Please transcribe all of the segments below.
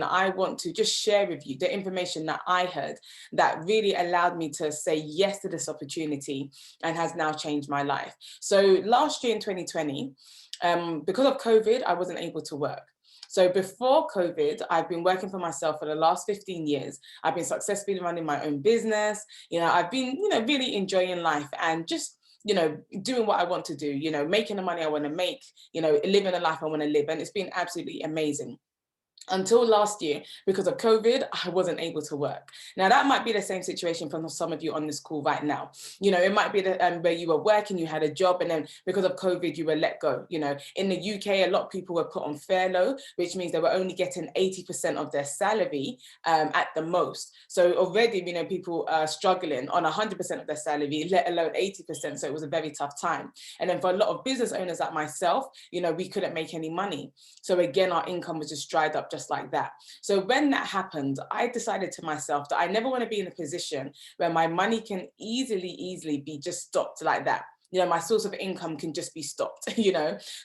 I want to just share with you the information that I heard that really allowed me to say yes to this opportunity and has now changed my life. So last year in 2020, because of COVID, I wasn't able to work. So before COVID, I've been working for myself for the last 15 years. I've been successfully running my own business. I've been, really enjoying life and just, doing what I want to do, making the money I want to make, living the life I want to live. And it's been absolutely amazing. Until last year, because of COVID, I wasn't able to work. Now, that might be the same situation for some of you on this call right now. It might be where you were working, you had a job, and then because of COVID, you were let go. In the UK, a lot of people were put on furlough, which means they were only getting 80% of their salary at the most. So already, people are struggling on 100% of their salary, let alone 80%. So it was a very tough time. And then for a lot of business owners like myself, we couldn't make any money. So again, our income was just dried up just like that. So when that happened, I decided to myself that I never want to be in a position where my money can easily be just stopped like that. My source of income can just be stopped,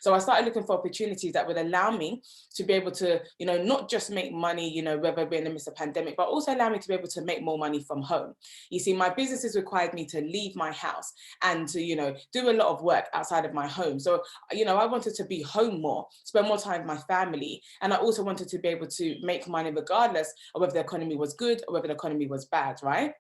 So I started looking for opportunities that would allow me to be able to, not just make money, whether we're in the midst of a pandemic, but also allow me to be able to make more money from home. You see, my businesses required me to leave my house and to, do a lot of work outside of my home. So, I wanted to be home more, spend more time with my family. And I also wanted to be able to make money regardless of whether the economy was good or whether the economy was bad, right?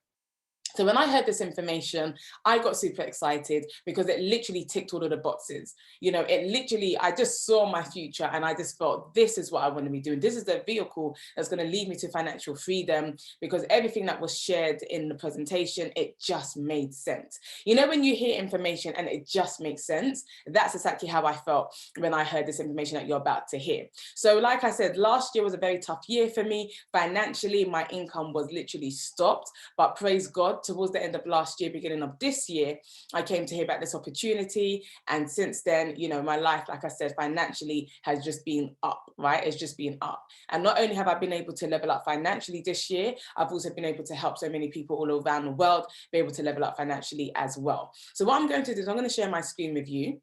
So when I heard this information, I got super excited because it literally ticked all of the boxes. I just saw my future and I just felt this is what I want to be doing. This is the vehicle that's going to lead me to financial freedom, because everything that was shared in the presentation, it just made sense. When you hear information and it just makes sense, that's exactly how I felt when I heard this information that you're about to hear. So like I said, last year was a very tough year for me. Financially, my income was literally stopped, but praise God, towards the end of last year, beginning of this year, I came to hear about this opportunity. And since then, my life, like I said, financially has just been up, right? It's just been up. And not only have I been able to level up financially this year, I've also been able to help so many people all around the world be able to level up financially as well. So what I'm going to do is I'm going to share my screen with you.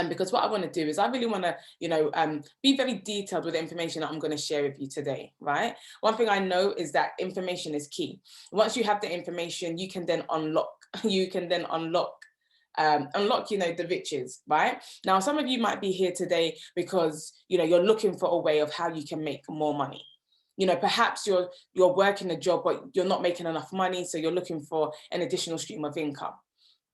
Because what I want to do is I really want to, be very detailed with the information that I'm going to share with you today, right? One thing I know is that information is key. Once you have the information, you can then unlock, the riches, right? Now, some of you might be here today because, you're looking for a way of how you can make more money. Perhaps you're working a job, but you're not making enough money. So you're looking for an additional stream of income.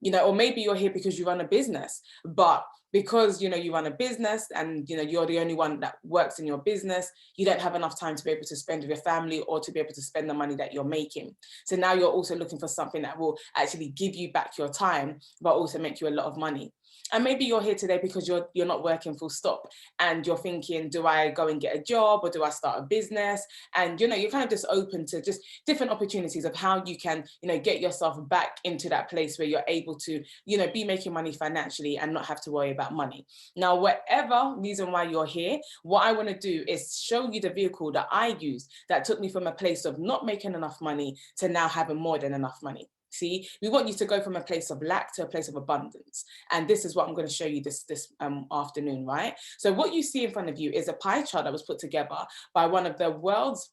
Or maybe you're here because you run a business, but because, you run a business and, you're the only one that works in your business, you don't have enough time to be able to spend with your family or to be able to spend the money that you're making. So now you're also looking for something that will actually give you back your time, but also make you a lot of money. And maybe you're here today because you're not working full stop and you're thinking, do I go and get a job or do I start a business? And, you're kind of just open to just different opportunities of how you can, get yourself back into that place where you're able to, be making money financially and not have to worry about money. Now, whatever reason why you're here, what I want to do is show you the vehicle that I used that took me from a place of not making enough money to now having more than enough money. See, we want you to go from a place of lack to a place of abundance. And this is what I'm going to show you this afternoon, right? So what you see in front of you is a pie chart that was put together by one of the world's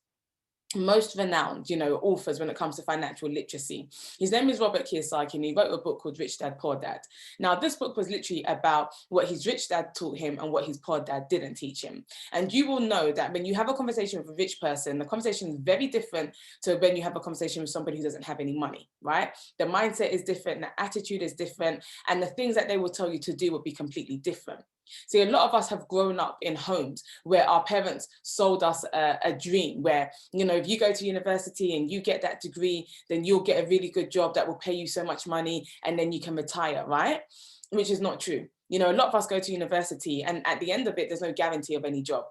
most renowned, authors when it comes to financial literacy. His name is Robert Kiyosaki, and he wrote a book called Rich Dad, Poor Dad. Now, this book was literally about what his rich dad taught him and what his poor dad didn't teach him. And you will know that when you have a conversation with a rich person, the conversation is very different to when you have a conversation with somebody who doesn't have any money, right? The mindset is different, the attitude is different, and the things that they will tell you to do will be completely different. See, a lot of us have grown up in homes where our parents sold us a dream where, if you go to university and you get that degree, then you'll get a really good job that will pay you so much money and then you can retire, right? Which is not true. A lot of us go to university and at the end of it, there's no guarantee of any job.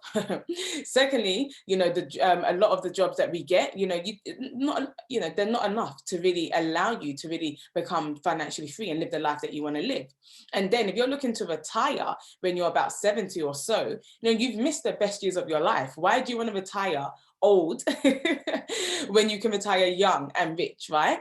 Secondly, a lot of the jobs that we get, they're not enough to really allow you to really become financially free and live the life that you want to live. And then if you're looking to retire when you're about 70 or so, you've missed the best years of your life. Why do you want to retire old when you can retire young and rich, right?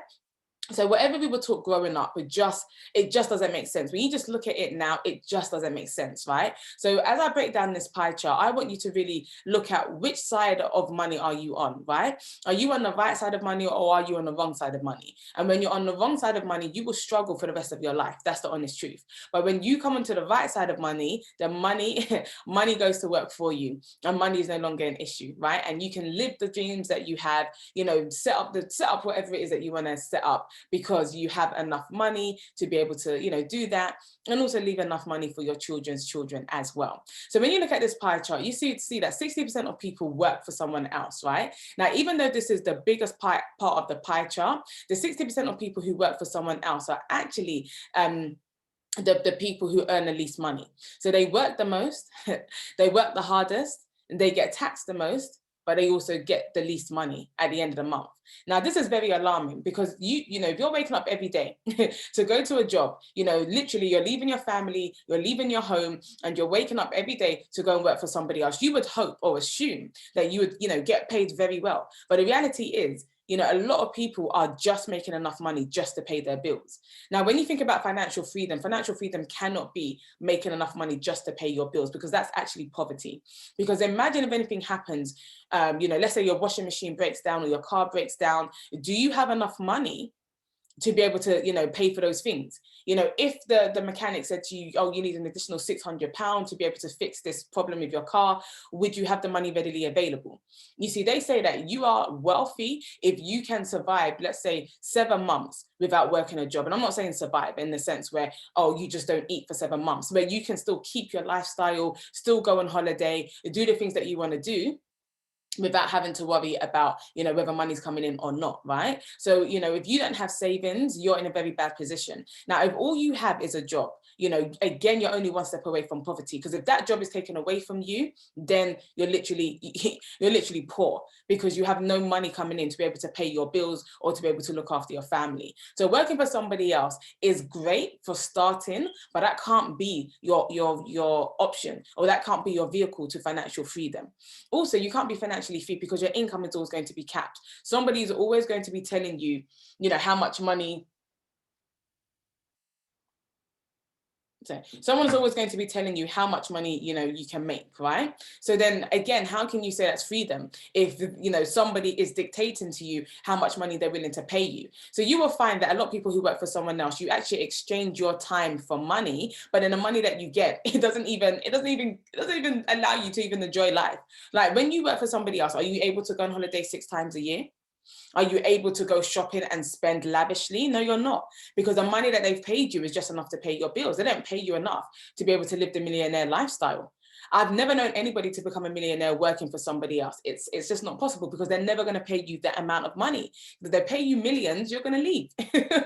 So whatever we were taught growing up, it just doesn't make sense. When you just look at it now, it just doesn't make sense, right? So as I break down this pie chart, I want you to really look at which side of money are you on, right? Are you on the right side of money, or are you on the wrong side of money? And when you're on the wrong side of money, you will struggle for the rest of your life. That's the honest truth. But when you come onto the right side of money, the money money goes to work for you, and money is no longer an issue, right? And you can live the dreams that you have, you know, set up whatever it is that you want to set up, because you have enough money to be able to, you know, do that, and also leave enough money for your children's children as well. So when you look at this pie chart, you see that 60% of people work for someone else, right? Now, even though this is the biggest part of the pie chart, the 60% of people who work for someone else are actually the people who earn the least money. So they work the most, they work the hardest, they get taxed the most, but they also get the least money at the end of the month. Now, this is very alarming, because you know, if you're waking up every day to go to a job, you know, literally you're leaving your family, you're leaving your home, and you're waking up every day to go and work for somebody else, you would hope or assume that you would, you know, get paid very well. But the reality is, you know, a lot of people are just making enough money just to pay their bills. Now, when you think about financial freedom cannot be making enough money just to pay your bills, because that's actually poverty. Because imagine if anything happens, you know, let's say your washing machine breaks down or your car breaks down. Do you have enough money to be able to, you know, pay for those things? You know, if the mechanic said to you, oh, you need an additional £600 to be able to fix this problem with your car, would you have the money readily available? You see, they say that you are wealthy if you can survive, let's say, 7 months without working a job. And I'm not saying survive in the sense where, oh, you just don't eat for 7 months, but you can still keep your lifestyle, still go on holiday, do the things that you want to do, without having to worry about, you know, whether money's coming in or not, right? So, you know, if you don't have savings, you're in a very bad position. Now, if all you have is a job, you know, again, you're only one step away from poverty, because if that job is taken away from you, then you're literally poor, because you have no money coming in to be able to pay your bills or to be able to look after your family. So working for somebody else is great for starting, but that can't be your option, or that can't be your vehicle to financial freedom. Also, you can't be financially free because your income is always going to be capped. Somebody is always going to be telling you, you know, how much money. So someone's always going to be telling you how much money, you know, you can make, right? So then again, how can you say that's freedom if, you know, somebody is dictating to you how much money they're willing to pay you? So you will find that a lot of people who work for someone else, you actually exchange your time for money, but then the money that you get, it doesn't even allow you to even enjoy life. Like when you work for somebody else, are you able to go on holiday 6 times a year? Are you able to go shopping and spend lavishly? No, you're not, because the money that they've paid you is just enough to pay your bills. They don't pay you enough to be able to live the millionaire lifestyle. I've never known anybody to become a millionaire working for somebody else. It's just not possible, because they're never going to pay you that amount of money. If they pay you millions, you're going to leave,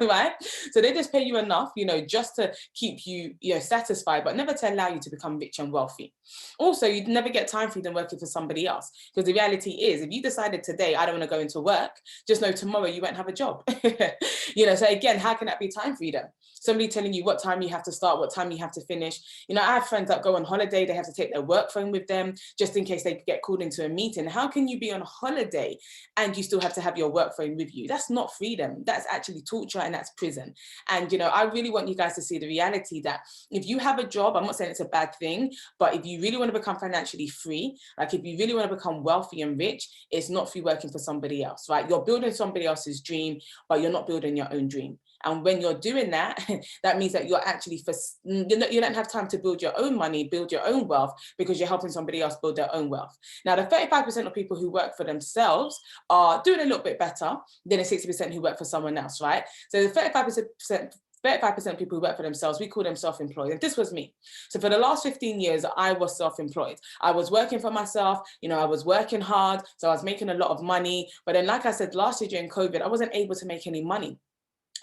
right? So they just pay you enough, you know, just to keep you, you know, satisfied, but never to allow you to become rich and wealthy. Also, you'd never get time freedom working for somebody else, because the reality is, if you decided today, I don't want to go into work, just know tomorrow you won't have a job. You know, so again, how can that be time freedom? Somebody telling you what time you have to start, what time you have to finish. You know, I have friends that go on holiday, they have to take their work phone with them just in case they get called into a meeting. How can you be on holiday and you still have to have your work phone with you? That's not freedom. That's actually torture, and that's prison. And, you know, I really want you guys to see the reality that if you have a job, I'm not saying it's a bad thing, but if you really want to become financially free, like if you really want to become wealthy and rich, it's not through working for somebody else, right? You're building somebody else's dream, but you're not building your own dream. And when you're doing that, that means that you're actually, you don't have time to build your own money, build your own wealth, because you're helping somebody else build their own wealth. Now, the 35% of people who work for themselves are doing a little bit better than the 60% who work for someone else, right? So the 35% of people who work for themselves, we call them self-employed. And this was me. So for the last 15 years, I was self-employed. I was working for myself, you know, I was working hard, so I was making a lot of money. But then, like I said, last year during COVID, I wasn't able to make any money.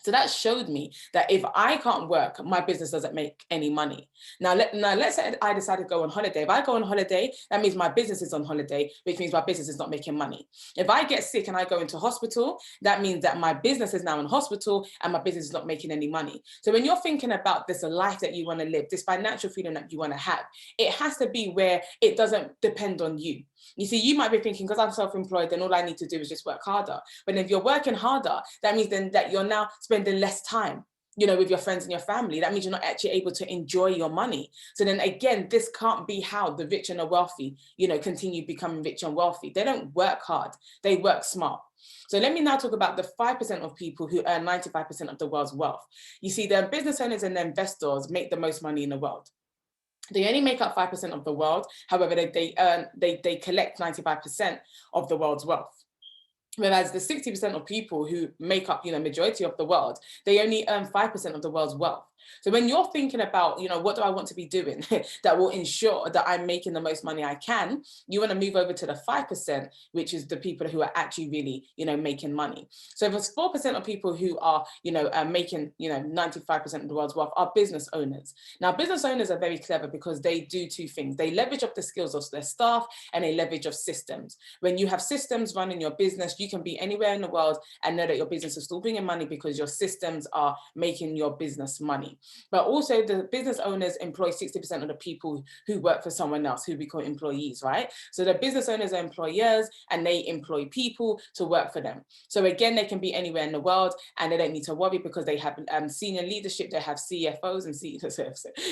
So that showed me that if I can't work, my business doesn't make any money. Now let's say I decide to go on holiday. If I go on holiday, that means my business is on holiday, which means my business is not making money. If I get sick and I go into hospital, that means that my business is now in hospital and my business is not making any money. So when you're thinking about this life that you want to live, this financial freedom that you want to have, it has to be where it doesn't depend on you. You see, you might be thinking, because I'm self-employed, then all I need to do is just work harder. But if you're working harder, that means then that you're now spending less time, with your friends and your family. That means you're not actually able to enjoy your money. So then again, this can't be how the rich and the wealthy, continue becoming rich and wealthy. They don't work hard, they work smart. So let me now talk about the 5% of people who earn 95% of the world's wealth. You see, the business owners and the investors make the most money in the world. They only make up 5% of the world. However, they collect 95% of the world's wealth. Whereas the 60% of people who make up, majority of the world, they only earn 5% of the world's wealth. So when you're thinking about, what do I want to be doing that will ensure that I'm making the most money I can, you want to move over to the 5%, which is the people who are actually really, making money. So there's 4% of people who are, making, 95% of the world's wealth are business owners. Now, business owners are very clever because they do two things. They leverage up the skills of their staff and they leverage of systems. When you have systems running your business, you can be anywhere in the world and know that your business is still bringing money because your systems are making your business money. But also the business owners employ 60% of the people who work for someone else, who we call employees, right? So the business owners are employers and they employ people to work for them. So again, they can be anywhere in the world and they don't need to worry because they have senior leadership, they have CFOs and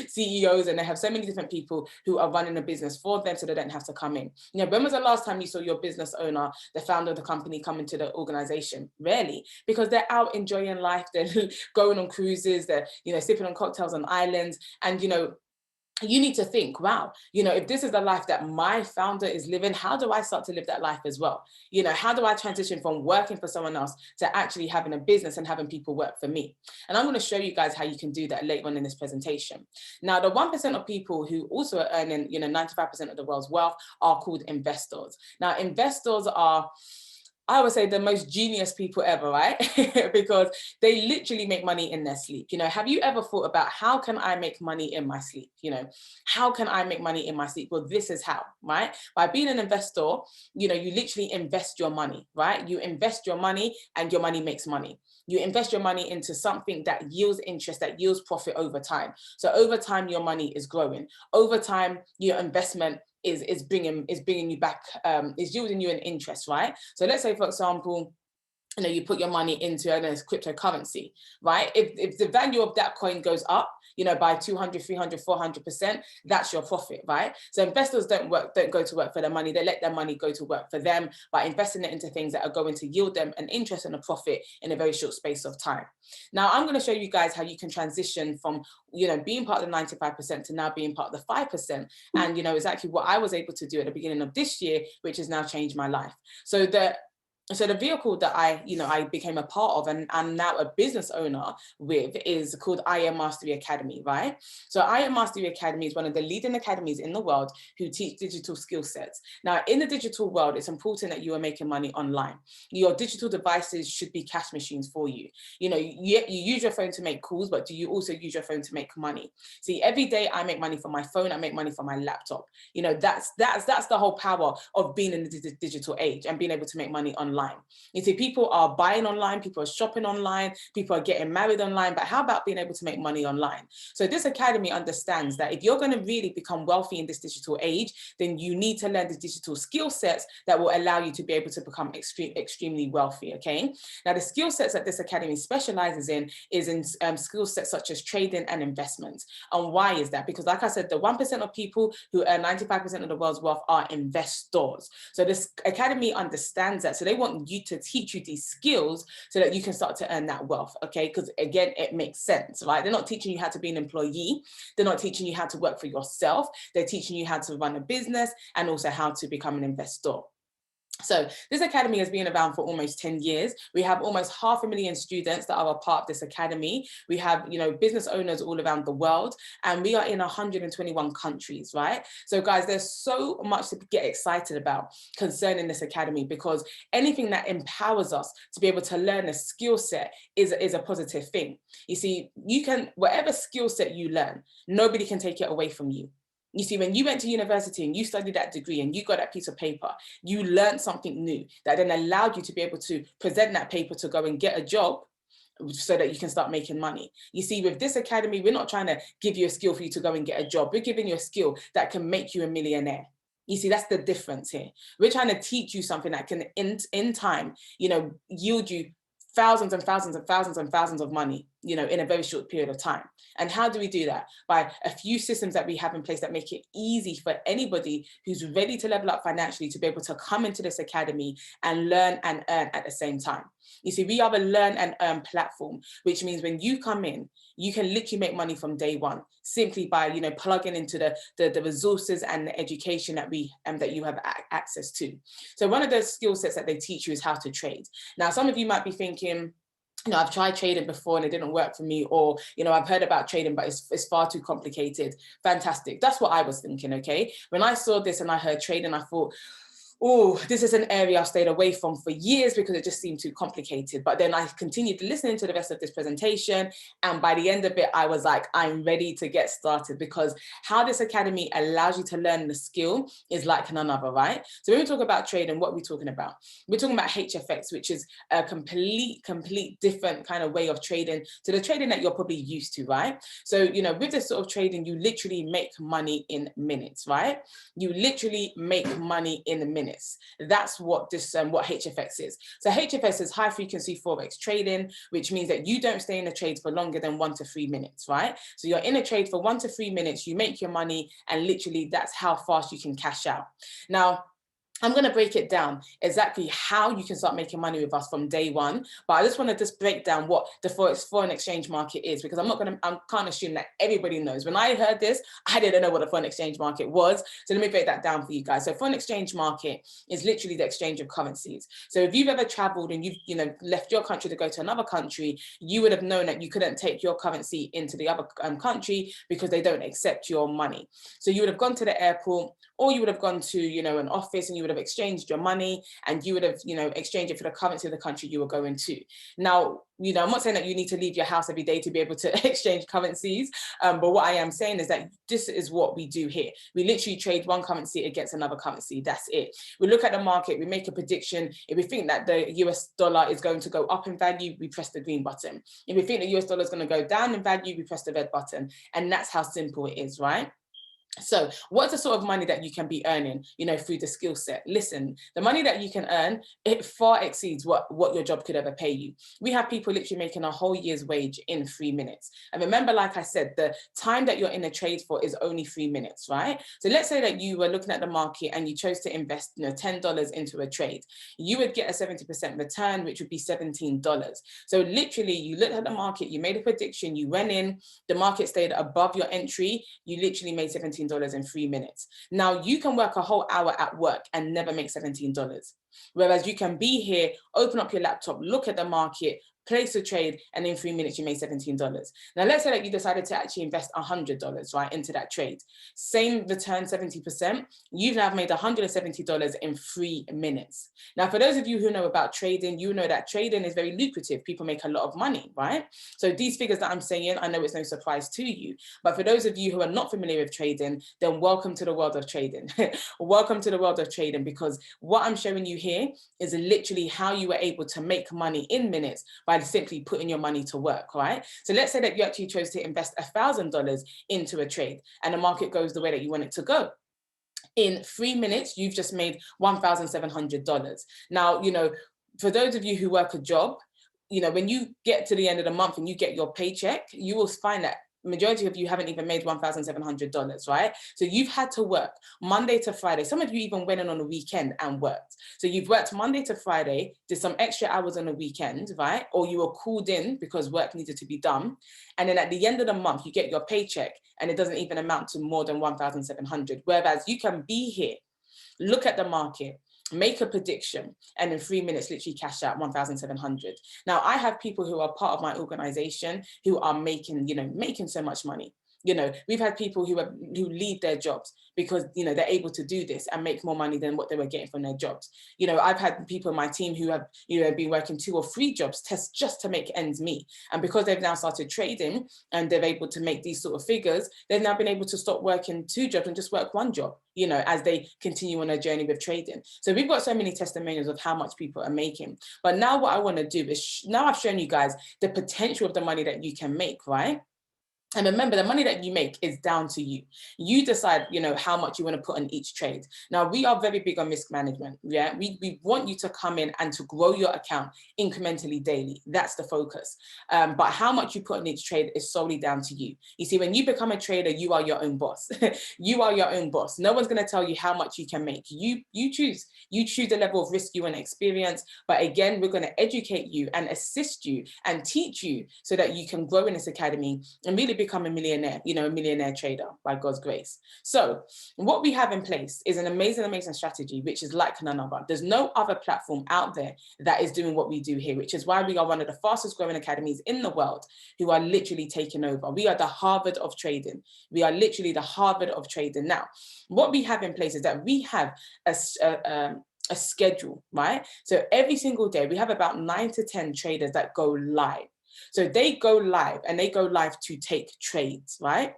CEOs, and they have so many different people who are running a business for them so they don't have to come in. When was the last time you saw your business owner, the founder of the company, come into the organization? Rarely, because they're out enjoying life, they're going on cruises, they're, sipping on cocktails on islands. And, you need to think, wow, if this is the life that my founder is living, how do I start to live that life as well? How do I transition from working for someone else to actually having a business and having people work for me? And I'm going to show you guys how you can do that later on in this presentation. Now, the 1% of people who also are earning, 95% of the world's wealth are called investors. Now, investors are, I would say, the most genius people ever, right? Because they literally make money in their sleep. Have you ever thought about how can I make money in my sleep? How can I make money in my sleep? Well, this is how, right? By being an investor, you literally invest your money, right? You invest your money and your money makes money. You invest your money into something that yields interest, that yields profit over time. So over time, your money is growing. Over time, your investment is bringing you back, is yielding you an interest, right? So let's say, for example, you put your money into cryptocurrency, right? If the value of that coin goes up, by 200, 300, 400%, that's your profit, right? So investors don't go to work for their money. They let their money go to work for them by investing it into things that are going to yield them an interest and a profit in a very short space of time. Now, I'm going to show you guys how you can transition from, being part of the 95% to now being part of the 5%. And, exactly what I was able to do at the beginning of this year, which has now changed my life. So the vehicle that I became a part of and I'm now a business owner with is called I Am Mastery Academy, right? So I Am Mastery Academy is one of the leading academies in the world who teach digital skill sets. Now, in the digital world, it's important that you are making money online. Your digital devices should be cash machines for you. You use your phone to make calls, but do you also use your phone to make money? See, every day I make money from my phone, I make money from my laptop. That's the whole power of being in the digital age and being able to make money online. You see, people are buying online, people are shopping online, people are getting married online, but how about being able to make money online? So this academy understands that if you're going to really become wealthy in this digital age, then you need to learn the digital skill sets that will allow you to be able to become extremely wealthy, okay? Now, the skill sets that this academy specializes in is in skill sets such as trading and investments. And why is that? Because like I said, the 1% of people who earn 95% of the world's wealth are investors. So this academy understands that. So they want you to teach you these skills so that you can start to earn that wealth, okay? Because again, it makes sense, right? They're not teaching you how to be an employee. They're not teaching you how to work for yourself. They're teaching you how to run a business and also how to become an investor. So this academy has been around for almost 10 years. We have almost 500,000 students that are a part of this academy. We have, business owners all around the world, and we are in 121 countries, right? So guys, there's so much to get excited about concerning this academy, because anything that empowers us to be able to learn a skill set is a positive thing. You see, whatever skill set you learn, nobody can take it away from you. You see, when you went to university and you studied that degree and you got that piece of paper, you learned something new that then allowed you to be able to present that paper to go and get a job so that you can start making money. You see, with this academy, we're not trying to give you a skill for you to go and get a job. We're giving you a skill that can make you a millionaire. You see, that's the difference here. We're trying to teach you something that can, in time, you know, yield you thousands and thousands and thousands and thousands of money, you know, in a very short period of time. And how do we do that? By a few systems that we have in place that make it easy for anybody who's ready to level up financially to be able to come into this academy and learn and earn at the same time. You see, we have a learn and earn platform, which means when you come in, you can literally make money from day one, simply by, you know, plugging into the resources and the education that we that you have access to. So one of the skill sets that they teach you is how to trade. Now, some of you might be thinking, you know, I've tried trading before and it didn't work for me, or, you know, I've heard about trading, but it's far too complicated. Fantastic. That's what I was thinking, okay? When I saw this and I heard trading, I thought, oh, this is an area I've stayed away from for years because it just seemed too complicated. But then I continued listening to the rest of this presentation. And by the end of it, I was like, I'm ready to get started, because how this academy allows you to learn the skill is like none other, right? So when we talk about trading, what are we talking about? We're talking about HFX, which is a complete different kind of way of trading to the trading that you're probably used to, right? So, you know, with this sort of trading, you literally make money in minutes, right? You literally make money in minutes. That's what this what HFX is. So HFX is high frequency forex trading, which means that you don't stay in a trade for longer than 1 to 3 minutes, right? So you're in a trade for 1 to 3 minutes, you make your money, and literally that's how fast you can cash out. Now, I'm going to break it down exactly how you can start making money with us from day one. But I just want to just break down what the foreign exchange market is, because I can't assume that everybody knows. When I heard this, I didn't know what the foreign exchange market was. So let me break that down for you guys. So foreign exchange market is literally the exchange of currencies. So if you've ever traveled and you've, you know, left your country to go to another country, you would have known that you couldn't take your currency into the other country because they don't accept your money. So you would have gone to the airport, or you would have gone to, you know, an office, and you would have exchanged your money, and you would have, you know, exchanged it for the currency of the country you were going to. Now, you know, I'm not saying that you need to leave your house every day to be able to exchange currencies, but what I am saying is that this is what we do here. We literally trade one currency against another currency. That's it. We look at the market, we make a prediction. If we think that the US dollar is going to go up in value, we press the green button. If we think the US dollar is going to go down in value, we press the red button. And that's how simple it is, right? So what's the sort of money that you can be earning, you know, through the skill set? Listen, the money that you can earn, it far exceeds what your job could ever pay you. We have people literally making a whole year's wage in 3 minutes. And remember, like I said, the time that you're in a trade for is only 3 minutes, right? So let's say that you were looking at the market and you chose to invest, you know, $10 into a trade. You would get a 70% return, which would be $17. So literally, you looked at the market, you made a prediction, you went in, the market stayed above your entry, you literally made $17 in 3 minutes. Now you can work a whole hour at work and never make $17. Whereas you can be here, open up your laptop, look at the market, place a trade, and in 3 minutes you made $17. Now let's say that you decided to actually invest $100, right, into that trade. Same return, 70%. You've now made $170 in 3 minutes. Now, for those of you who know about trading, you know that trading is very lucrative. People make a lot of money, right? So these figures that I'm saying, I know it's no surprise to you. But for those of you who are not familiar with trading, then welcome to the world of trading. Welcome to the world of trading, because what I'm showing you here is literally how you were able to make money in minutes by simply putting your money to work, right? So let's say that you actually chose to invest $1,000 into a trade and the market goes the way that you want it to go. In 3 minutes, you've just made $1,700. Now, you know, for those of you who work a job, you know, when you get to the end of the month and you get your paycheck, you will find that majority of you haven't even made $1,700, right? So you've had to work Monday to Friday. Some of you even went in on a weekend and worked. So you've worked Monday to Friday, did some extra hours on a weekend, right? Or you were called in because work needed to be done. And then at the end of the month, you get your paycheck and it doesn't even amount to more than 1,700. Whereas you can be here, look at the market, make a prediction, and in 3 minutes literally cash out 1,700. Now I have people who are part of my organization who are making, you know, making so much money. You know, we've had people who leave their jobs because, you know, they're able to do this and make more money than what they were getting from their jobs. You know, I've had people in my team who have, you know, been working 2 or 3 jobs just to make ends meet. And because they've now started trading and they're able to make these sort of figures, they've now been able to stop working 2 jobs and just work 1 job, you know, as they continue on their journey with trading. So we've got so many testimonials of how much people are making. But now what I want to do is, now I've shown you guys the potential of the money that you can make, right? And remember, the money that you make is down to you. You decide, you know, how much you want to put on each trade. Now, we are very big on risk management. Yeah, we want you to come in and to grow your account incrementally daily. That's the focus. But how much you put on each trade is solely down to you. You see, when you become a trader, you are your own boss. You are your own boss. No one's going to tell you how much you can make. You choose. You choose the level of risk you want to experience. But again, we're going to educate you and assist you and teach you so that you can grow in this academy and really become a millionaire, you know, a millionaire trader by God's grace. So what we have in place is an amazing, amazing strategy, which is like none other. There's no other platform out there that is doing what we do here, which is why we are one of the fastest growing academies in the world who are literally taking over. We are the Harvard of trading. We are literally the Harvard of trading. Now, what we have in place is that we have a schedule, right? So every single day we have about 9 to 10 traders that go live. So they go live and they go live to take trades, right?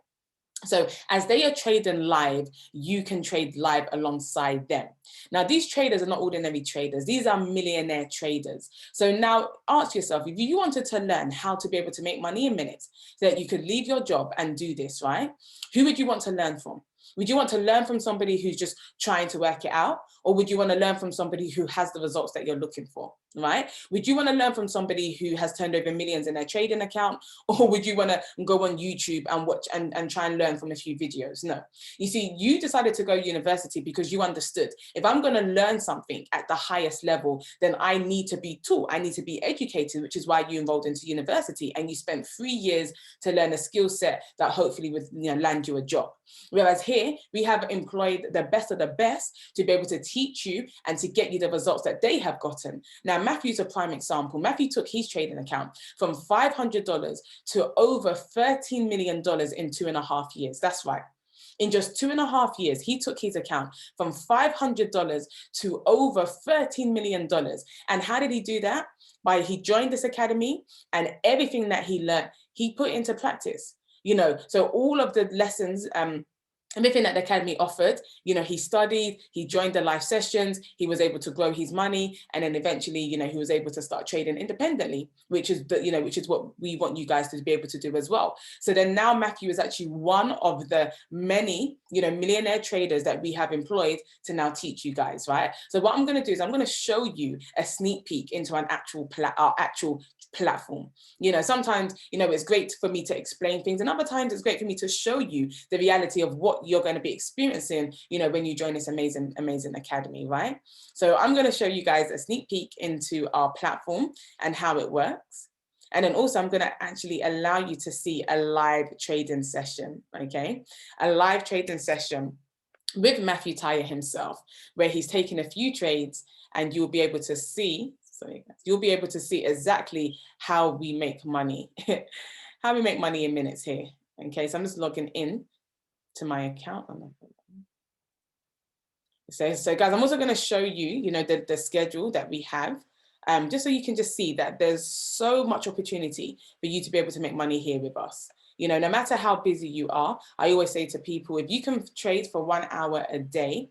So as they are trading live, you can trade live alongside them. Now, these traders are not ordinary traders. These are millionaire traders. So now ask yourself, if you wanted to learn how to be able to make money in minutes, so that you could leave your job and do this, right? Who would you want to learn from? Would you want to learn from somebody who's just trying to work it out? Or would you want to learn from somebody who has the results that you're looking for, right? Would you want to learn from somebody who has turned over millions in their trading account? Or would you want to go on YouTube and watch and try and learn from a few videos? No. You see, you decided to go to university because you understood, if I'm going to learn something at the highest level, then I need to be taught. I need to be educated, which is why you enrolled into university and you spent 3 years to learn a skill set that hopefully would, you know, land you a job. Whereas here, we have employed the best of the best to be able to teach you and to get you the results that they have gotten. Now, Matthew's a prime example. Matthew took his trading account from $500 to over $13 million in 2.5 years. That's right. In just 2.5 years, he took his account from $500 to over $13 million. And how did he do that? By he joined this academy and everything that he learned, he put into practice. You know, so all of the lessons, everything that the academy offered, you know, he studied, he joined the live sessions, he was able to grow his money, and then eventually, you know, he was able to start trading independently, which is the, you know, which is what we want you guys to be able to do as well. So then now Matthew is actually one of the many, you know, millionaire traders that we have employed to now teach you guys, right? So what I'm going to do is I'm going to show you a sneak peek into an actual platform. You know, sometimes, you know, it's great for me to explain things, and other times it's great for me to show you the reality of what you're going to be experiencing, you know, when you join this amazing, amazing academy, right? So I'm going to show you guys a sneak peek into our platform and how it works. And then also I'm going to actually allow you to see a live trading session, okay? A live trading session with Matthew Tyre himself, where he's taking a few trades, and you'll be able to see, you'll be able to see exactly how we make money, how we make money in minutes here. Okay, so I'm just logging in to my account. So guys, I'm also going to show you, you know, the schedule that we have, just so you can just see that there's so much opportunity for you to be able to make money here with us. You know, no matter how busy you are, I always say to people, if you can trade for 1 hour a day,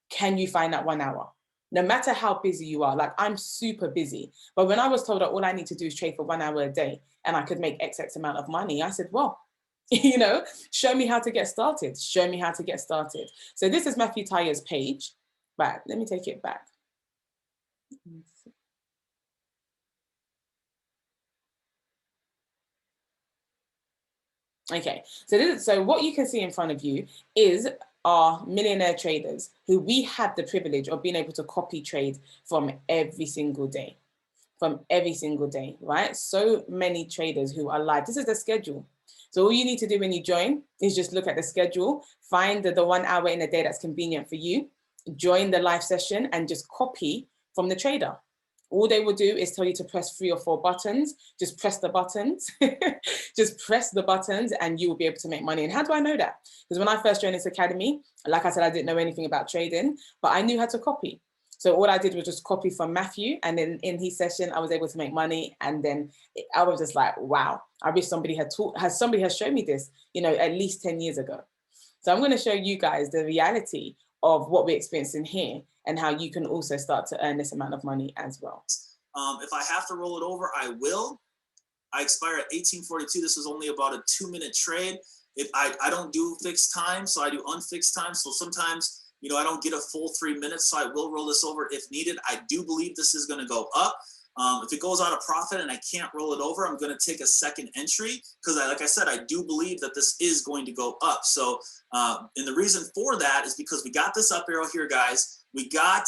can you find that 1 hour? No matter how busy you are, like I'm super busy, but when I was told that all I need to do is trade for 1 hour a day and I could make X amount of money, I said, well, you know, show me how to get started. Show me how to get started. So this is Matthew Tyre's page. Right, let me take it back. Okay, so what you can see in front of you is our millionaire traders who we have the privilege of being able to copy trade from every single day. Right? So many traders who are live. This is the schedule. So all you need to do when you join is just look at the schedule, find the 1 hour in a day that's convenient for you, join the live session and just copy from the trader. All they will do is tell you to press 3 or 4 buttons. Just press the buttons. Just press the buttons and you will be able to make money. And how do I know that? Because when I first joined this academy, like I said, I didn't know anything about trading, but I knew how to copy. So all I did was just copy from Matthew, and then in his session, I was able to make money. And then I was just like, wow, I wish somebody had shown me this, you know, at least 10 years ago. So I'm going to show you guys the reality of what we're experiencing here and how you can also start to earn this amount of money as well. If I have to roll it over, I will. I expire at 18:42. This was only about a 2-minute trade. I don't do fixed time, so I do unfixed time. So sometimes, you know, I don't get a full 3 minutes, so I will roll this over if needed. I do believe this is going to go up. If it goes out of profit and I can't roll it over, I'm going to take a second entry because, like I said, I do believe that this is going to go up. So, and the reason for that is because we got this up arrow here, guys. We got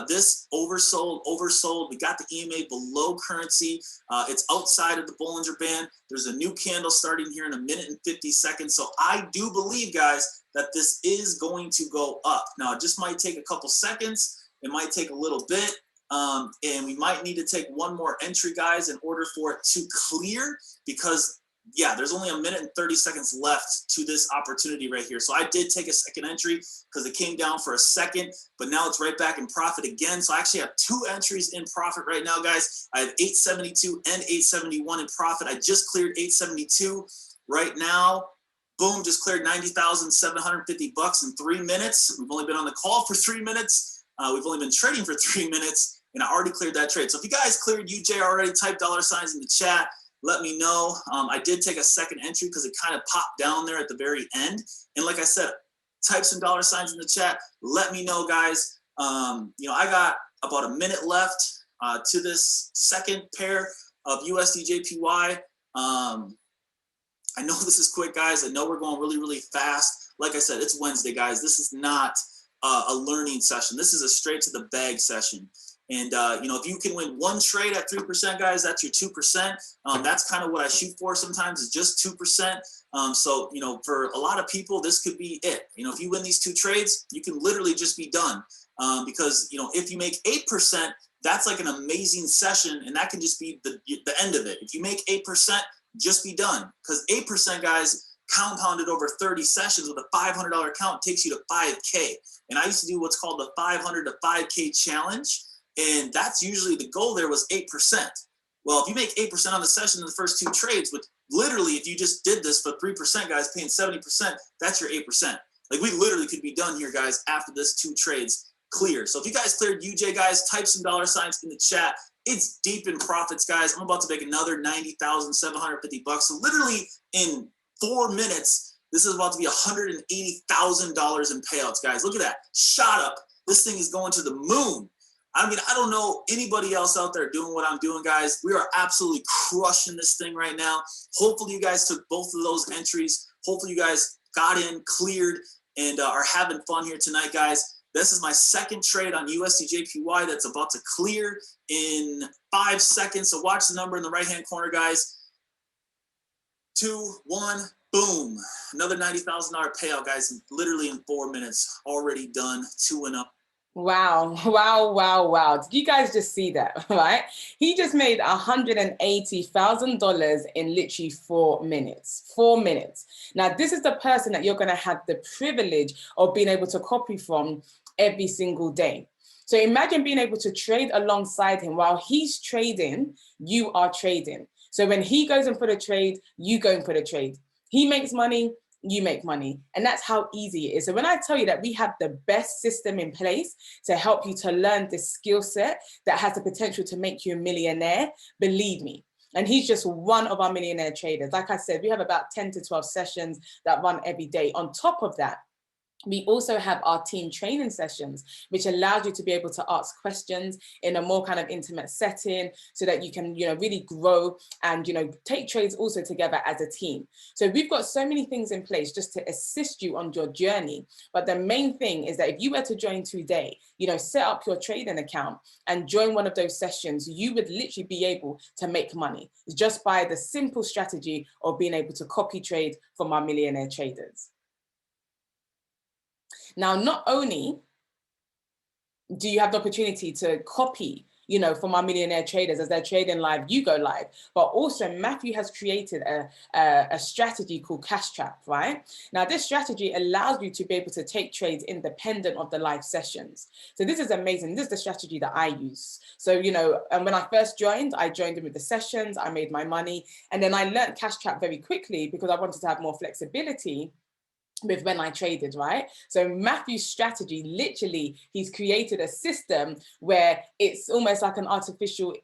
this oversold. We got the EMA below currency. It's outside of the Bollinger Band. There's a new candle starting here in 1 minute and 50 seconds. So I do believe, guys, that this is going to go up. Now, it just might take a couple seconds. It might take a little bit. And we might need to take one more entry, guys, in order for it to clear because, yeah, there's only 1 minute and 30 seconds left to this opportunity right here. So I did take a second entry because it came down for a second, but now it's right back in profit again. So I actually have 2 entries in profit right now, guys. I have 872 and 871 in profit. I just cleared 872 right now. Boom, just cleared 90,750 bucks in 3 minutes. We've only been on the call for 3 minutes. We've only been trading for 3 minutes, and I already cleared that trade. So if you guys cleared UJ already, type $signs in the chat. Let me know. I did take a second entry because it kind of popped down there at the very end. And like I said, type some $signs in the chat. Let me know, guys. You know, I got about a minute left to this second pair of USD I know this is quick, guys. I know we're going really, really fast. Like I said, it's Wednesday, guys. This is not a learning session. This is a straight to the bag session. And, you know, if you can win one trade at 3%, guys, that's your 2%. That's kind of what I shoot for sometimes is just 2%. So, you know, for a lot of people, this could be it. You know, if you win these 2 trades, you can literally just be done. Because, you know, if you make 8%, that's like an amazing session. And that can just be the end of it. If you make 8%, just be done. Because 8%, guys, compounded over 30 sessions with a $500 account takes you to 5K. And I used to do what's called the 500 to 5K challenge. And that's usually the goal there was 8%. Well, if you make 8% on the session in the first 2 trades, with literally, if you just did this for 3%, guys, paying 70%, that's your 8%. Like we literally could be done here, guys, after this 2 trades clear. So if you guys cleared UJ, guys, type some $signs in the chat. It's deep in profits, guys. I'm about to make another 90,750 bucks. So literally in 4 minutes, this is about to be $180,000 in payouts, guys. Look at that. Shot up. This thing is going to the moon. I mean, I don't know anybody else out there doing what I'm doing, guys. We are absolutely crushing this thing right now. Hopefully you guys took both of those entries. Hopefully you guys got in, cleared, and are having fun here tonight, guys. This is my second trade on USDJPY that's about to clear in 5 seconds. So watch the number in the right-hand corner, guys. 2, 1, boom. Another $90,000 payout, guys, literally in 4 minutes. Already done, 2-0. Wow, wow, wow, wow. Did you guys just see that, right? He just made $180,000 in literally 4 minutes. 4 minutes. Now, this is the person that you're going to have the privilege of being able to copy from every single day. So imagine being able to trade alongside him. While he's trading, you are trading. So when he goes in for the trade, you go in for the trade. He makes money, you make money. And that's how easy it is. So when I tell you that we have the best system in place to help you to learn this skill set that has the potential to make you a millionaire, believe me. And he's just one of our millionaire traders. Like I said, we have about 10 to 12 sessions that run every day. On top of that, we also have our team training sessions, which allows you to be able to ask questions in a more kind of intimate setting so that you can, you know, really grow and, you know, take trades also together as a team. So we've got so many things in place just to assist you on your journey. But the main thing is that if you were to join today, you know, set up your trading account and join one of those sessions, you would literally be able to make money just by the simple strategy of being able to copy trade from our millionaire traders. Now, not only do you have the opportunity to copy, you know, from our millionaire traders as they're trading live, you go live, but also Matthew has created a strategy called Cash Trap, right? Now, this strategy allows you to be able to take trades independent of the live sessions. So this is amazing. This is the strategy that I use. So, you know, and when I first joined, I joined in with the sessions, I made my money, and then I learned Cash Trap very quickly because I wanted to have more flexibility. with When I Traded, right? So Matthew's strategy, literally, he's created a system where it's almost like an artificial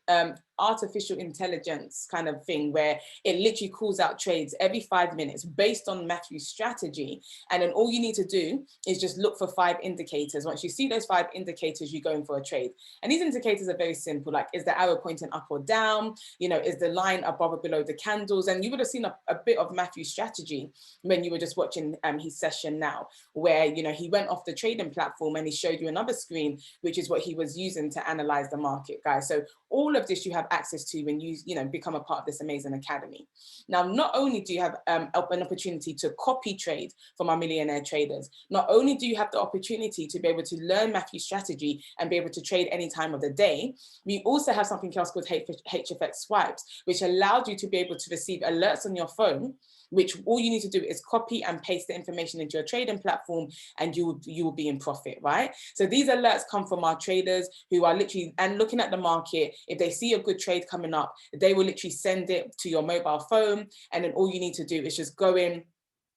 intelligence kind of thing, where it literally calls out trades every 5 minutes based on Matthew's strategy. And then all you need to do is just look for 5 indicators. Once you see those 5 indicators, you're going for a trade. And these indicators are very simple, like, is the arrow pointing up or down? You know, is the line above or below the candles? And you would have seen a bit of Matthew's strategy when you were just watching his session now, where, you know, he went off the trading platform and he showed you another screen, which is what he was using to analyze the market, guys. So all of this you have access to when you become a part of this amazing academy. Now, not only do you have an opportunity to copy trade from our millionaire traders, not only do you have the opportunity to be able to learn Matthew's strategy and be able to trade any time of the day, we also have something else called HFX swipes, which allows you to be able to receive alerts on your phone, which all you need to do is copy and paste the information into your trading platform, and you will be in profit, right? So these alerts come from our traders who are literally and looking at the market. If they see a good trade coming up, they will literally send it to your mobile phone, and then all you need to do is just go in,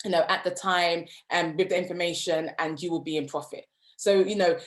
at the time and with the information, and you will be in profit. So,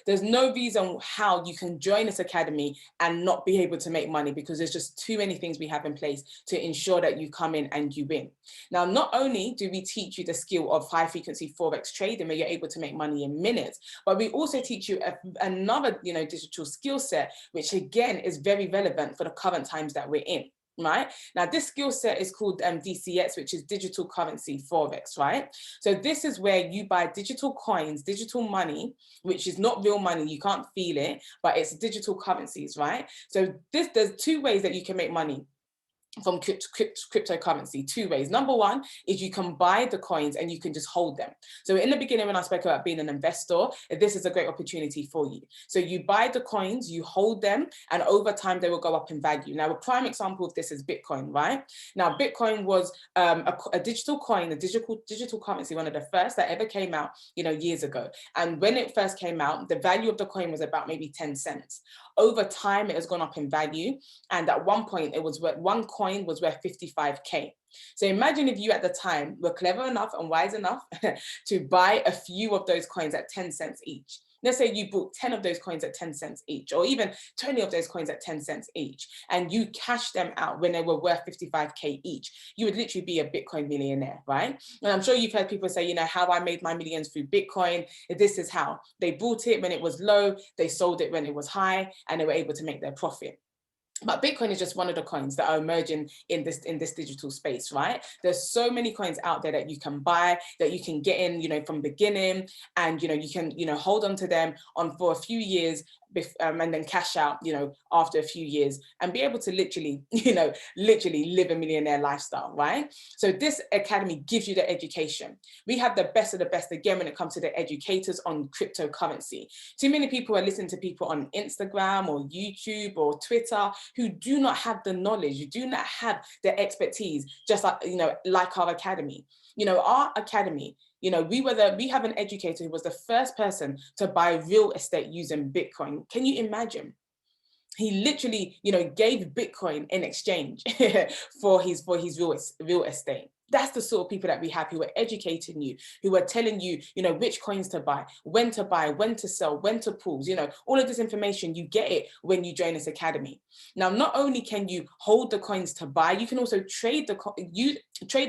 there's no reason how you can join this academy and not be able to make money, because there's just too many things we have in place to ensure that you come in and you win. Now, not only do we teach you the skill of high frequency Forex trading, where you're able to make money in minutes, but we also teach you another, digital skill set, which again is very relevant for the current times that we're in. Right now, this skill set is called DCX, which is digital currency Forex, right? So this is where you buy digital coins, digital money, which is not real money, you can't feel it, but it's digital currencies, right? So there's 2 ways that you can make money from cryptocurrency. 2 ways. Number one is you can buy the coins and you can just hold them. So in the beginning, when I spoke about being an investor, this is a great opportunity for you. So you buy the coins, you hold them, and over time they will go up in value. Now, a prime example of this is Bitcoin, right? Now, Bitcoin was a digital coin, a digital currency, one of the first that ever came out, years ago. And when it first came out, the value of the coin was about maybe 10 cents. Over time, it has gone up in value. And at one point, it was worth, one coin was worth 55K. So imagine if you at the time were clever enough and wise enough to buy a few of those coins at 10 cents each. Let's say you bought 10 of those coins at 10 cents each, or even 20 of those coins at 10 cents each, and you cashed them out when they were worth 55K each. You would literally be a Bitcoin millionaire, right? And I'm sure you've heard people say, how I made my millions through Bitcoin. This is how. They bought it when it was low, they sold it when it was high, and they were able to make their profit. But Bitcoin is just one of the coins that are emerging in this digital space, right? There's so many coins out there that you can buy, that you can get in, from beginning, and you can, hold on to them for a few years, and then cash out, after a few years, and be able to literally live a millionaire lifestyle, right? So this academy gives you the education. We have the best of the best, again, when it comes to the educators on cryptocurrency. Too many people are listening to people on Instagram or YouTube or Twitter who do not have the knowledge, you do not have the expertise, just like, like our academy. Our academy, we have an educator who was the first person to buy real estate using Bitcoin. Can you imagine? He literally, gave Bitcoin in exchange for his real estate. That's the sort of people that we have, who are educating you, who are telling you, which coins to buy, when to sell, when to pause. All of this information, you get it when you join this academy. Now, not only can you hold the coins to buy, you can also trade the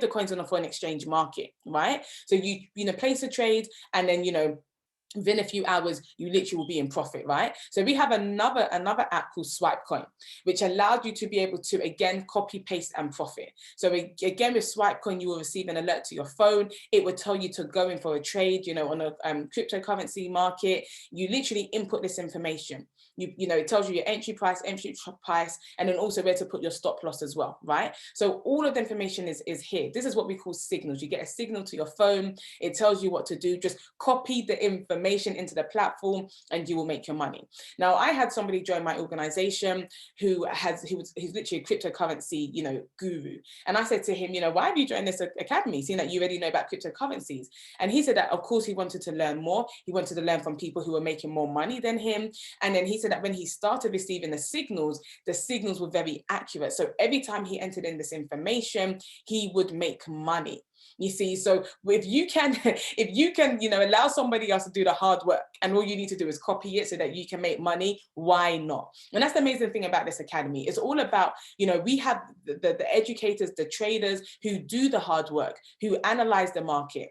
coins on the foreign exchange market, right? So you place a trade, and then within a few hours, you literally will be in profit, right? So we have another app called Swipecoin, which allows you to be able to, again, copy, paste, and profit. So again, with Swipecoin, you will receive an alert to your phone. It will tell you to go in for a trade, on a cryptocurrency market. You literally input this information. It tells you your entry price, and then also where to put your stop loss as well, right? So all of the information is here. This is what we call signals. You get a signal to your phone. It tells you what to do. Just copy the information into the platform, and you will make your money. Now, I had somebody join my organization he's literally a cryptocurrency, guru. And I said to him, why have you joined this academy, seeing that you already know about cryptocurrencies? And he said that, of course, he wanted to learn more. He wanted to learn from people who were making more money than him. And then he said that when he started receiving the signals were very accurate. So every time he entered in this information, he would make money. You see, so if you can, if you can, you know, allow somebody else to do the hard work, and all you need to do is copy it so that you can make money, why not? And that's the amazing thing about this academy. It's all about, you know, we have the educators, the traders who do the hard work, who analyze the market,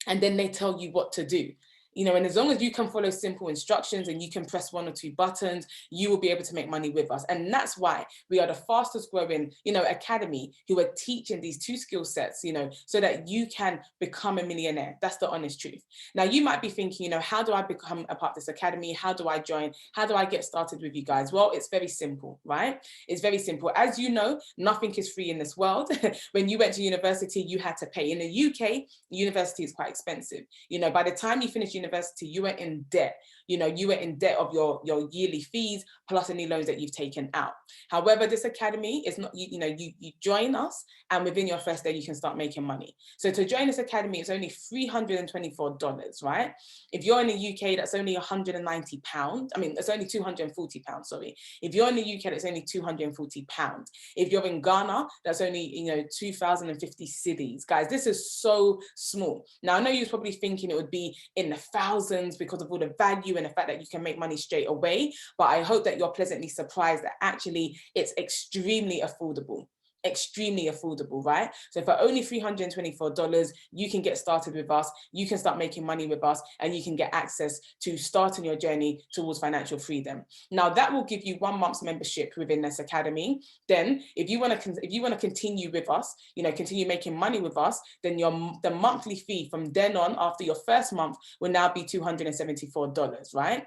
and then they tell you what to do. You know, and as long as you can follow simple instructions and you can press 1 or 2 buttons, you will be able to make money with us. And that's why we are the fastest growing, you know, academy who are teaching these 2 skill sets, you know, so that you can become a millionaire. That's the honest truth. Now, you might be thinking, you know, how do I become a part of this academy? How do I join? How do I get started with you guys? Well, it's very simple, right? It's very simple. As you know, nothing is free in this world. When you went to university, you had to pay. In the UK, university is quite expensive. You know, by the time you finish university, you were in debt. You know, you were in debt of your yearly fees plus any loans that you've taken out. However, this academy is not, you know, you join us, and within your first day, you can start making money. So to join this academy, it's only $324, right? If you're in the UK, that's only £190. I mean, it's only £240, sorry. If you're in the UK, it's only £240. If you're in Ghana, that's only, you know, 2,050 cedis. Guys, this is so small. Now, I know you're probably thinking it would be in the thousands because of all the value and the fact that you can make money straight away, but I hope that you're pleasantly surprised that actually it's extremely affordable. Extremely affordable, right? So for only $324, you can get started with us, you can start making money with us, and you can get access to starting your journey towards financial freedom. Now, that will give you 1 month's membership within this academy. Then if you want to continue with us, you know, continue making money with us, then the monthly fee from then on, after your first month, will now be $274, right?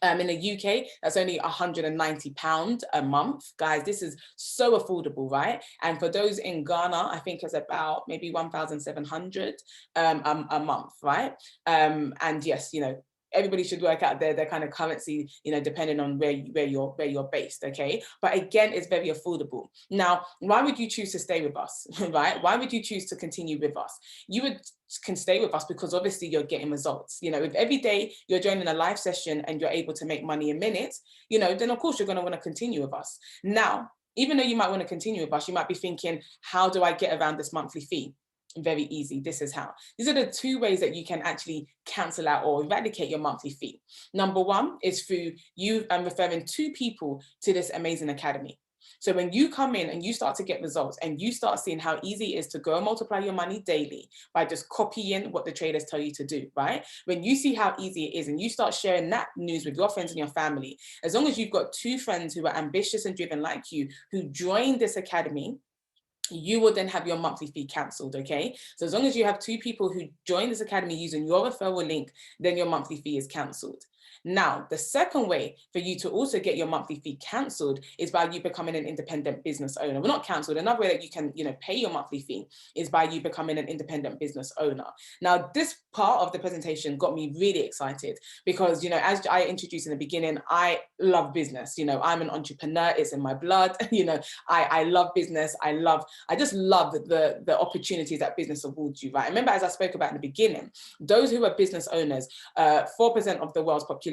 In the UK, that's only £190 a month. Guys, this is so affordable, right? And for those in Ghana, I think it's about maybe 1,700 a month, right? And yes, you know, everybody should work out their kind of currency, you know, depending on where you're based, okay? But again, it's very affordable. Now, why would you choose to stay with us, right? Why would you choose to continue with us? You can stay with us because obviously you're getting results. You know, if every day you're joining a live session and you're able to make money in minutes, you know, then of course you're going to want to continue with us. Now, even though you might want to continue with us, you might be thinking, how do I get around this monthly fee? Very easy. This is how. These are the 2 ways that you can actually cancel out or eradicate your monthly fee. Number 1 is through you referring 2 people to this amazing academy. So when you come in and you start to get results and you start seeing how easy it is to go and multiply your money daily by just copying what the traders tell you to do, right? When you see how easy it is and you start sharing that news with your friends and your family, as long as you've got 2 friends who are ambitious and driven like you, who join this academy, you will then have your monthly fee cancelled, okay? So as long as you have 2 people who join this academy using your referral link, then your monthly fee is cancelled. Now, the second way for you to also get your monthly fee cancelled is by you becoming an independent business owner. Well, not cancelled. Another way that you can, you know, pay your monthly fee is by you becoming an independent business owner. Now, this part of the presentation got me really excited because, you know, as I introduced in the beginning, I love business. You know, I'm an entrepreneur. It's in my blood. You know, I love business. I just love the opportunities that business affords you, right? Remember, as I spoke about in the beginning, those who are business owners, 4% of the world's population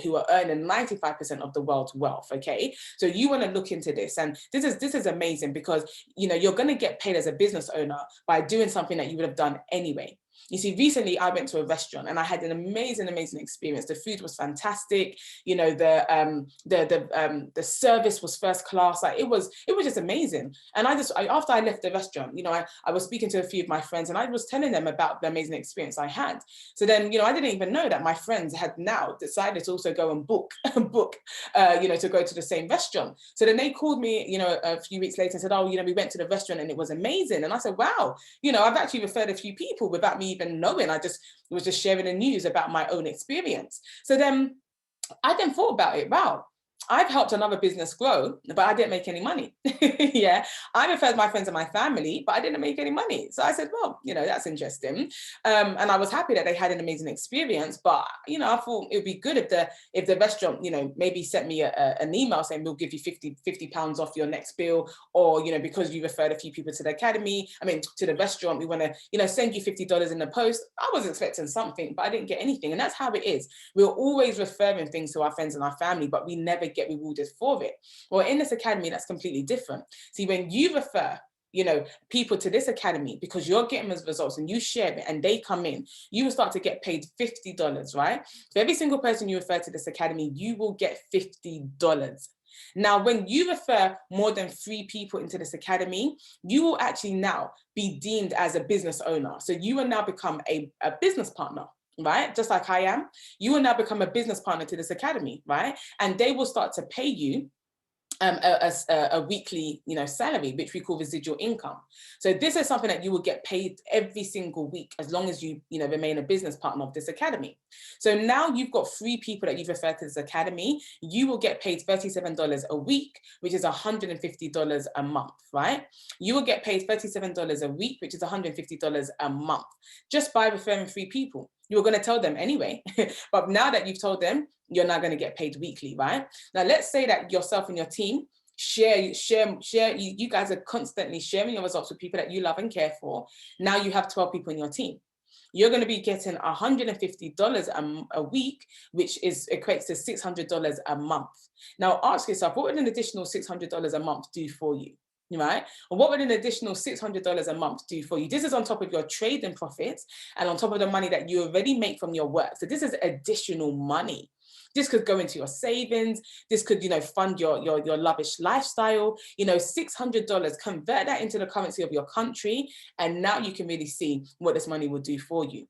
who are earning 95% of the world's wealth, okay? So you want to look into this, and this is amazing because, you know, you're going to get paid as a business owner by doing something that you would have done anyway. You see, recently I went to a restaurant and I had an amazing experience. The food was fantastic. You know, the service was first class. Like it was just amazing. And after I left the restaurant, you know, I was speaking to a few of my friends and I was telling them about the amazing experience I had. So then, you know, I didn't even know that my friends had now decided to also go and book, you know, to go to the same restaurant. So then they called me, you know, a few weeks later and said, oh, you know, we went to the restaurant and it was amazing. And I said, wow, you know, I've actually referred a few people without me even knowing. I was just sharing the news about my own experience. So then I then thought about it. Wow, I've helped another business grow, but I didn't make any money. Yeah, I referred my friends and my family, but I didn't make any money. So I said, well, you know, that's interesting. And I was happy that they had an amazing experience, but, you know, I thought it would be good if the restaurant, you know, maybe sent me an email saying we'll give you 50 pounds off your next bill, or, you know, because you referred a few people to the academy, to the restaurant, we want to, you know, send you $50 in the post. I was expecting something, but I didn't get anything. And that's how it is. We're always referring things to our friends and our family, but we never get rewarded for it. Well, in this academy, that's completely different. See, when you refer you know, people to this academy, because you're getting those results and you share it and they come in, you will start to get paid $50, right? For every single person you refer to this academy, you will get $50. Now, when you refer more than 3 people into this academy, you will actually now be deemed as a business owner. So you will now become a business partner, right? Just like I am, you will now become a business partner to this academy, right? And they will start to pay you a weekly, you know, salary, which we call residual income. So this is something that you will get paid every single week as long as you know, remain a business partner of this academy. So now you've got 3 people that you've referred to this academy. You will get paid $37 a week, which is $150 a month, right? You will get paid $37 a week, which is $150 a month, just by referring 3 people. You were going to tell them anyway, but now that you've told them, you're now going to get paid weekly, right? Now, let's say that yourself and your team share. You guys are constantly sharing your results with people that you love and care for. Now you have 12 people in your team. You're going to be getting $150 a week, which equates to $600 a month. Now, ask yourself, what would an additional $600 a month do for you? Right? And what would an additional $600 a month do for you? This is on top of your trading profits and on top of the money that you already make from your work. So this is additional money. This could go into your savings. This could, you know, fund your lavish lifestyle. You know, $600, convert that into the currency of your country, and now you can really see what this money will do for you.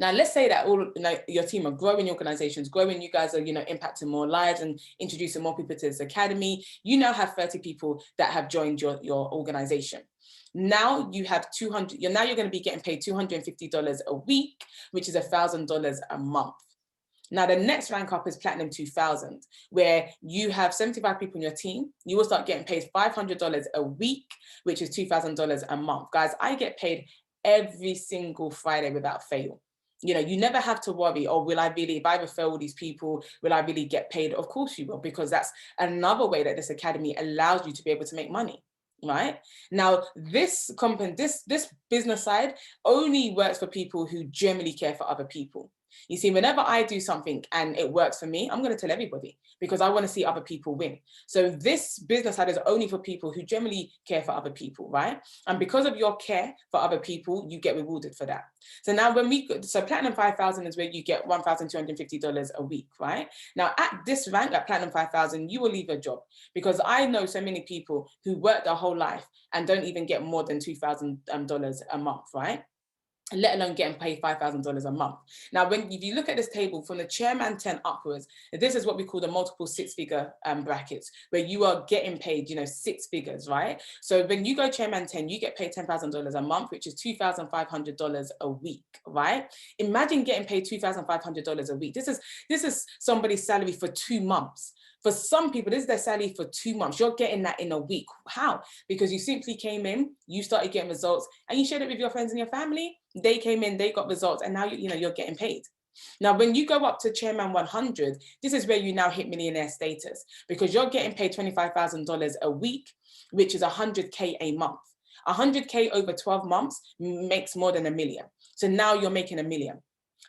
Now, let's say that all, you know, your team are growing, organizations growing, you guys are, you know, impacting more lives and introducing more people to this academy. You now have 30 people that have joined your organization. Now you have 200, you're going to be getting paid $250 a week, which is $1,000 a month. Now, the next rank up is Platinum 2000, where you have 75 people in your team. You will start getting paid $500 a week, which is $2,000 a month. Guys, I get paid every single Friday without fail. You know, you never have to worry, oh, will I really, if I refer all these people, will I really get paid? Of course you will, because that's another way that this academy allows you to be able to make money, right? Now, this business side only works for people who generally care for other people. You see, whenever I do something and it works for me, I'm going to tell everybody because I want to see other people win. So this business side is only for people who generally care for other people, right? And because of your care for other people, you get rewarded for that. So now so Platinum 5000 is where you get $1,250 a week, right? Now at this rank, at Platinum 5000, you will leave a job because I know so many people who work their whole life and don't even get more than $2,000 a month, right? Let alone getting paid $5,000 a month. Now, if you look at this table from the chairman 10 upwards, this is what we call the multiple 6-figure brackets, where you are getting paid, you know, 6 figures, right? So when you go chairman 10, you get paid $10,000 a month, which is $2,500 a week, right? Imagine getting paid $2,500 a week. This is somebody's salary for 2 months. For some people, this is their salary for 2 months. You're getting that in a week. How? Because you simply came in, you started getting results, and you shared it with your friends and your family. They came in, they got results, and now you're getting paid. Now, when you go up to Chairman 100, this is where you now hit millionaire status because you're getting paid $25,000 a week, which is $100K a month. $100K over 12 months makes more than $1 million. So now you're making $1 million.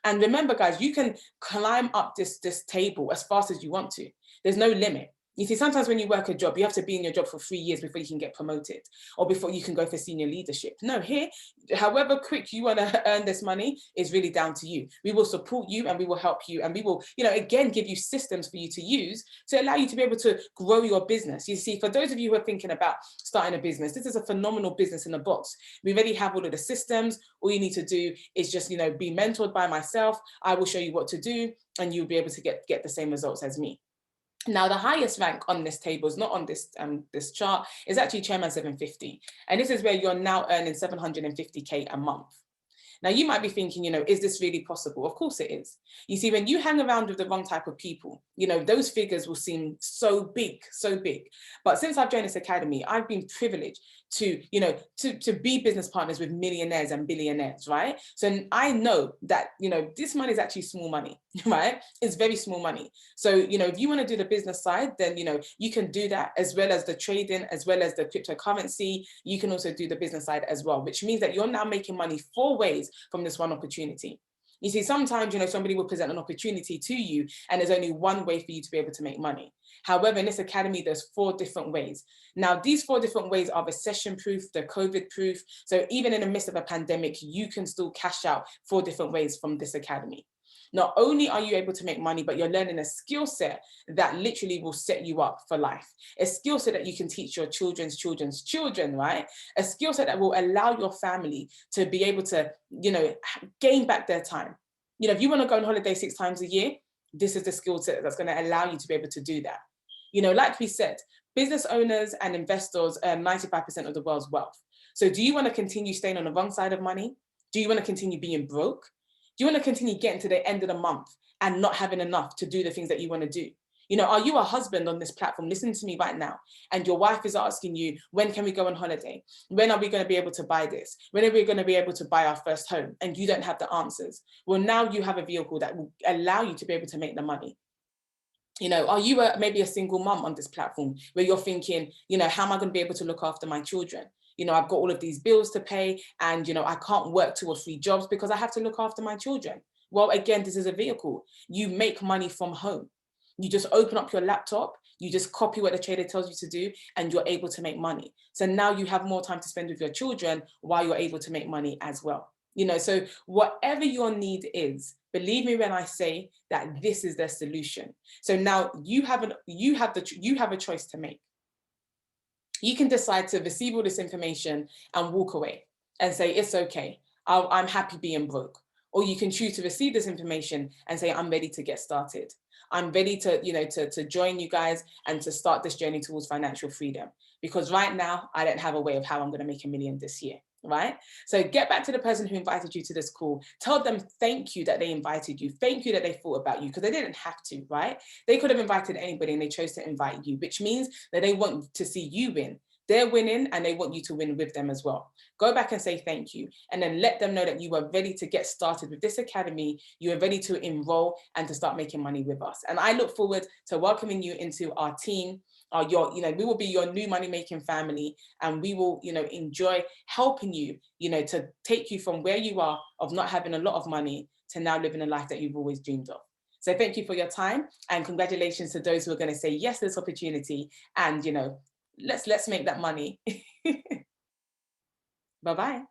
And remember, guys, you can climb up this table as fast as you want to. There's no limit. You see, sometimes when you work a job, you have to be in your job for 3 years before you can get promoted or before you can go for senior leadership. No, here, however quick you want to earn this money is really down to you. We will support you and we will help you. And we will, you know, again, give you systems for you to use to allow you to be able to grow your business. You see, for those of you who are thinking about starting a business, this is a phenomenal business in a box. We already have all of the systems. All you need to do is just, you know, be mentored by myself. I will show you what to do and you'll be able to get the same results as me. Now, the highest rank on this table is not on this chart, is actually Chairman 750. And this is where you're now earning $750K a month. Now, you might be thinking, you know, is this really possible? Of course it is. You see, when you hang around with the wrong type of people, you know, those figures will seem so big, so big. But since I've joined this academy, I've been privileged to, you know, to be business partners with millionaires and billionaires, right? So I know that, you know, this money is actually small money, right? It's very small money. So, you know, if you want to do the business side, then, you know, you can do that as well as the trading, as well as the cryptocurrency. You can also do the business side as well, which means that you're now making money 4 ways from this one opportunity. You see, sometimes, you know, somebody will present an opportunity to you and there's only one way for you to be able to make money. However, in this academy, there's 4 different ways. Now, these 4 different ways are recession proof, they're COVID proof. So even in the midst of a pandemic, you can still cash out 4 different ways from this academy. Not only are you able to make money, but you're learning a skill set that literally will set you up for life. A skill set that you can teach your children's children, right? A skill set that will allow your family to be able to, you know, gain back their time. You know, if you want to go on holiday 6 times a year, this is the skill set that's going to allow you to be able to do that. You know, like we said, business owners and investors earn 95% of the world's wealth. So do you want to continue staying on the wrong side of money? Do you want to continue being broke? Do you want to continue getting to the end of the month and not having enough to do the things that you want to do? You know, are you a husband on this platform? Listen to me right now. And your wife is asking you, when can we go on holiday? When are we going to be able to buy this? When are we going to be able to buy our first home? And you don't have the answers. Well, now you have a vehicle that will allow you to be able to make the money. You know, are you maybe a single mom on this platform where you're thinking, you know, how am I going to be able to look after my children? You know, I've got all of these bills to pay and, you know, I can't work 2 or 3 jobs because I have to look after my children. Well, again, this is a vehicle. You make money from home. You just open up your laptop, you just copy what the trader tells you to do, and you're able to make money. So now you have more time to spend with your children while you're able to make money as well. You know, so whatever your need is, believe me when I say that this is the solution. So now you have a choice to make. You can decide to receive all this information and walk away and say, it's okay, I'm happy being broke. Or you can choose to receive this information and say, I'm ready to get started. I'm ready to, you know, to join you guys and to start this journey towards financial freedom. Because right now, I don't have a way of how I'm going to make $1 million this year, right? So get back to the person who invited you to this call. Tell them thank you that they invited you. Thank you that they thought about you, because they didn't have to, right? They could have invited anybody and they chose to invite you, which means that they want to see you win. They're winning and they want you to win with them as well. Go back and say thank you, and then let them know that you are ready to get started with this academy. You are ready to enroll and to start making money with us. And I look forward to welcoming you into our team. We will be your new money-making family, and we will, you know, enjoy helping you, you know, to take you from where you are of not having a lot of money to now living a life that you've always dreamed of. So thank you for your time, and congratulations to those who are going to say yes to this opportunity. And, you know, let's make that money. Bye-bye.